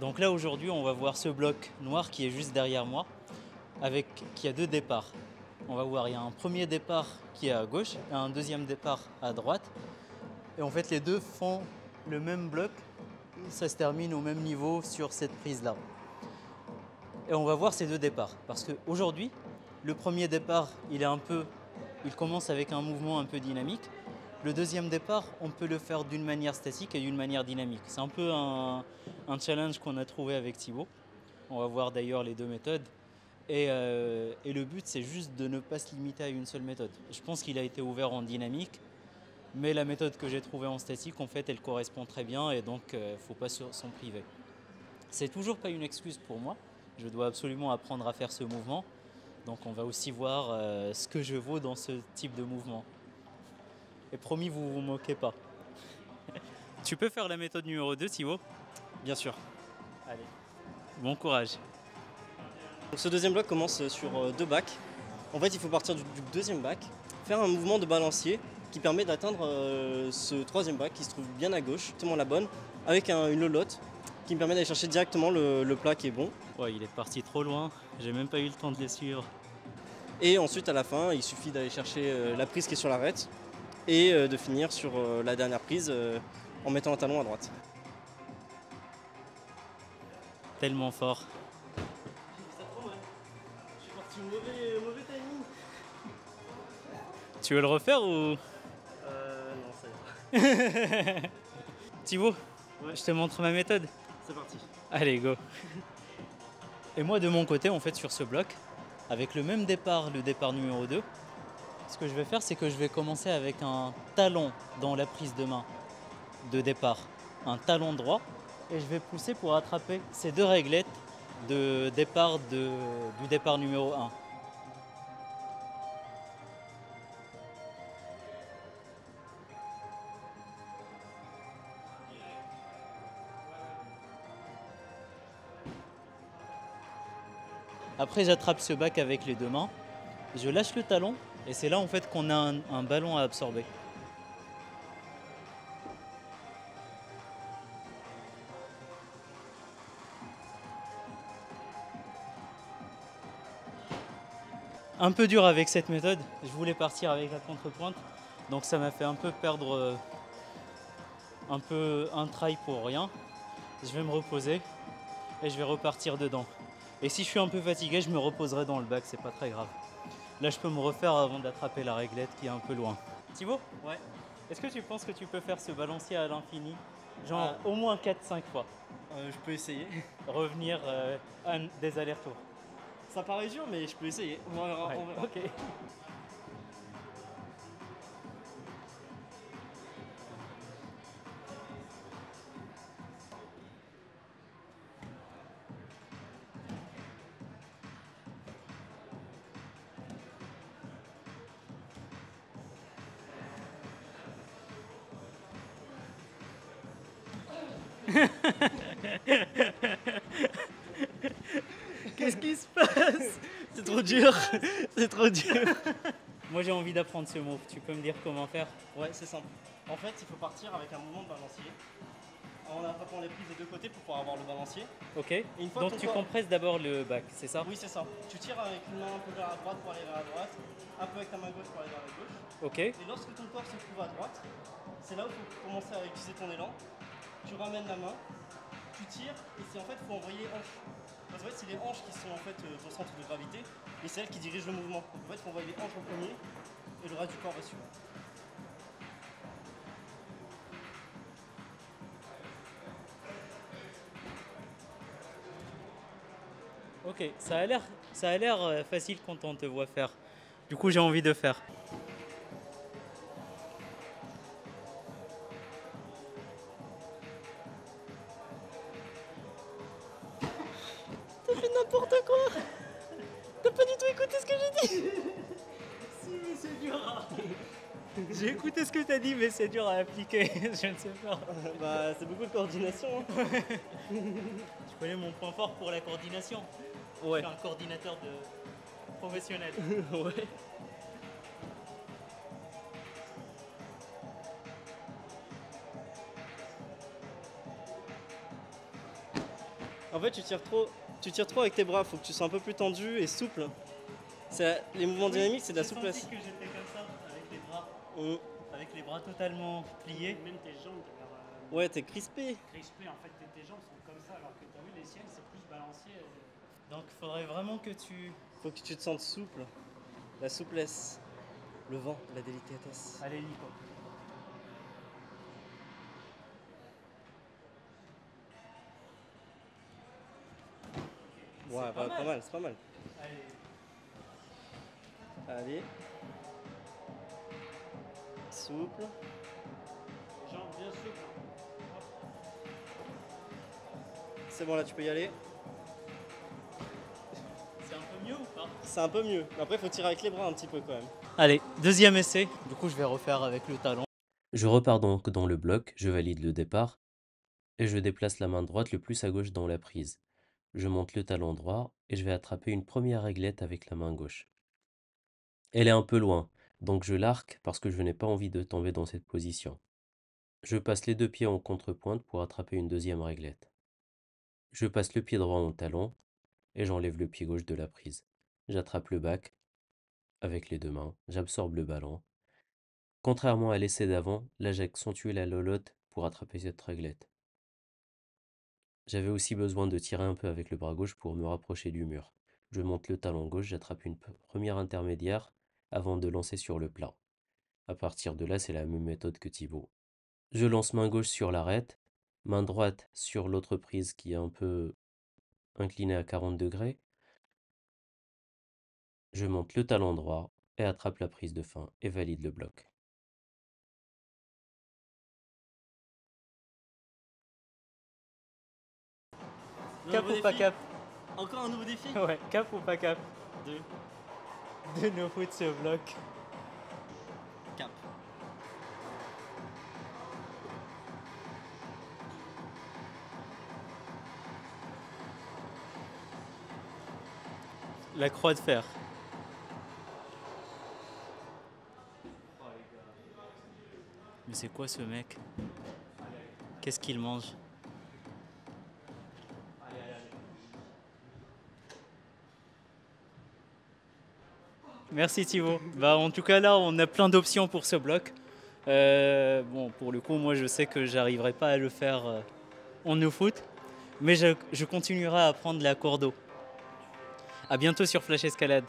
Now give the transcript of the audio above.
Donc là aujourd'hui on va voir ce bloc noir qui est juste derrière moi, qui a deux départs. On va voir, il y a un premier départ qui est à gauche et un deuxième départ à droite. Et en fait les deux font le même bloc, ça se termine au même niveau sur cette prise là. Et on va voir ces deux départs parce qu'aujourd'hui le premier départ il commence avec un mouvement un peu dynamique. Le deuxième départ, on peut le faire d'une manière statique et d'une manière dynamique. C'est un peu un challenge qu'on a trouvé avec Thibaut. On va voir d'ailleurs les deux méthodes. Et le but, c'est juste de ne pas se limiter à une seule méthode. Je pense qu'il a été ouvert en dynamique, mais la méthode que j'ai trouvée en statique, en fait, elle correspond très bien et donc il ne faut pas s'en priver. C'est toujours pas une excuse pour moi. Je dois absolument apprendre à faire ce mouvement. Donc on va aussi voir ce que je vaux dans ce type de mouvement. Et promis, vous vous moquez pas. Tu peux faire la méthode numéro 2, Thibaut? Bien sûr. Allez, bon courage. Donc ce deuxième bloc commence sur deux bacs. En fait, il faut partir du deuxième bac, faire un mouvement de balancier qui permet d'atteindre ce troisième bac qui se trouve bien à gauche, exactement la bonne, avec une lolotte qui me permet d'aller chercher directement le plat qui est bon. Ouais, il est parti trop loin, j'ai même pas eu le temps de les suivre. Et ensuite, à la fin, il suffit d'aller chercher la prise qui est sur l'arête et de finir sur la dernière prise en mettant un talon à droite. Tellement fort. Ça trop mal. Je suis parti au mauvais timing. Tu veux le refaire ou... Non, ça ira. Thibaut, Ouais. je te montre ma méthode. C'est parti. Allez, go. Et moi, de mon côté, en fait, sur ce bloc, avec le même départ, le départ numéro 2, ce que je vais faire, c'est que je vais commencer avec un talon dans la prise de main de départ, un talon droit, et je vais pousser pour attraper ces deux réglettes de départ du départ numéro 1. Après, j'attrape ce bac avec les deux mains, je lâche le talon, et c'est là en fait qu'on a un ballon à absorber. Un peu dur avec cette méthode, je voulais partir avec la contre-pointe, donc ça m'a fait un peu perdre un try pour rien. Je vais me reposer et je vais repartir dedans. Et si je suis un peu fatigué, je me reposerai dans le bac, c'est pas très grave. Là, je peux me refaire avant d'attraper la réglette qui est un peu loin. Thibaut, Ouais. est-ce que tu penses que tu peux faire ce balancier à l'infini? Genre au moins 4-5 fois. Je peux essayer. Revenir à des allers-retours. Ça paraît dur, mais je peux essayer. On verra. Ouais, On verra. ok. Qu'est-ce qui se passe? C'est trop dur. C'est trop dur. Moi j'ai envie d'apprendre ce move, tu peux me dire comment faire? Ouais, c'est simple. En fait, il faut partir avec un mouvement de balancier en attrapant les prises des deux côtés pour pouvoir avoir le balancier. Ok, une fois donc ton tu corps- compresses d'abord le bac, c'est ça? Oui, c'est ça. Tu tires avec une main un peu vers la droite pour aller vers la droite, un peu avec ta main gauche pour aller vers la gauche. Ok, Et lorsque ton corps se trouve à droite, c'est là où il faut commencer à utiliser ton élan. Tu ramènes la main, tu tires et c'est en fait il faut envoyer hanche. Parce qu'en fait c'est les hanches qui sont en fait ton centre de gravité et c'est elles qui dirigent le mouvement. Donc en fait il faut envoyer les hanches en premier et le reste du corps va suivre. ok, ça a l'air facile quand on te voit faire. Du coup j'ai envie de faire. T'as fait n'importe quoi. T'as pas du tout écouté ce que j'ai dit. Si, c'est dur. J'ai écouté ce que tu as dit, mais c'est dur à appliquer, je ne sais pas. Bah c'est beaucoup de coordination. Hein. Tu connais mon point fort pour la coordination? Ouais. Je suis un coordinateur professionnel. Ouais. En fait, tu tires trop avec tes bras. Faut que tu sois un peu plus tendu et souple. Les mouvements dynamiques, c'est de la souplesse. J'ai senti que j'étais comme ça, avec les bras. Mm. Avec les bras totalement pliés. Même tes jambes, Ouais, t'es crispé. crispées. En fait, tes jambes sont comme ça, alors que t'as vu, les siennes, c'est plus balancier. Donc il faudrait vraiment que tu... Faut que tu te sentes souple. La souplesse. Le vent, la délicatesse. Allez Nico. Ouais, pas pas mal, c'est pas mal. Allez. Allez. Souple. Les jambes bien souples. C'est bon, là, tu peux y aller. C'est un peu mieux ou pas? C'est un peu mieux. Après, faut tirer avec les bras un petit peu quand même. Allez, deuxième essai. Du coup, je vais refaire avec le talon. Je repars donc dans le bloc, je valide le départ et je déplace la main droite le plus à gauche dans la prise. Je monte le talon droit et je vais attraper une première réglette avec la main gauche. Elle est un peu loin, donc je l'arque parce que je n'ai pas envie de tomber dans cette position. Je passe les deux pieds en contrepointe pour attraper une deuxième réglette. Je passe le pied droit en talon et j'enlève le pied gauche de la prise. J'attrape le bac avec les deux mains, j'absorbe le ballon. Contrairement à l'essai d'avant, là j'accentue la lolotte pour attraper cette réglette. J'avais aussi besoin de tirer un peu avec le bras gauche pour me rapprocher du mur. Je monte le talon gauche, j'attrape une première intermédiaire avant de lancer sur le plat. À partir de là, c'est la même méthode que Thibaut. Je lance main gauche sur l'arête, main droite sur l'autre prise qui est un peu inclinée à 40 degrés. Je monte le talon droit et attrape la prise de fin et valide le bloc. Cap Nouveau ou pas défi. cap? Encore un nouveau défi. Ouais, cap ou pas cap? Deux. De no-foot ce bloc. Cap. La croix de fer. Mais c'est quoi ce mec? Qu'est-ce qu'il mange? Merci Thibaut. Bah, en tout cas là on a plein d'options pour ce bloc. Bon pour le coup moi je sais que j'arriverai pas à le faire en no-foot. Mais je continuerai à apprendre la corde d'eau. A bientôt sur Flash Escalade.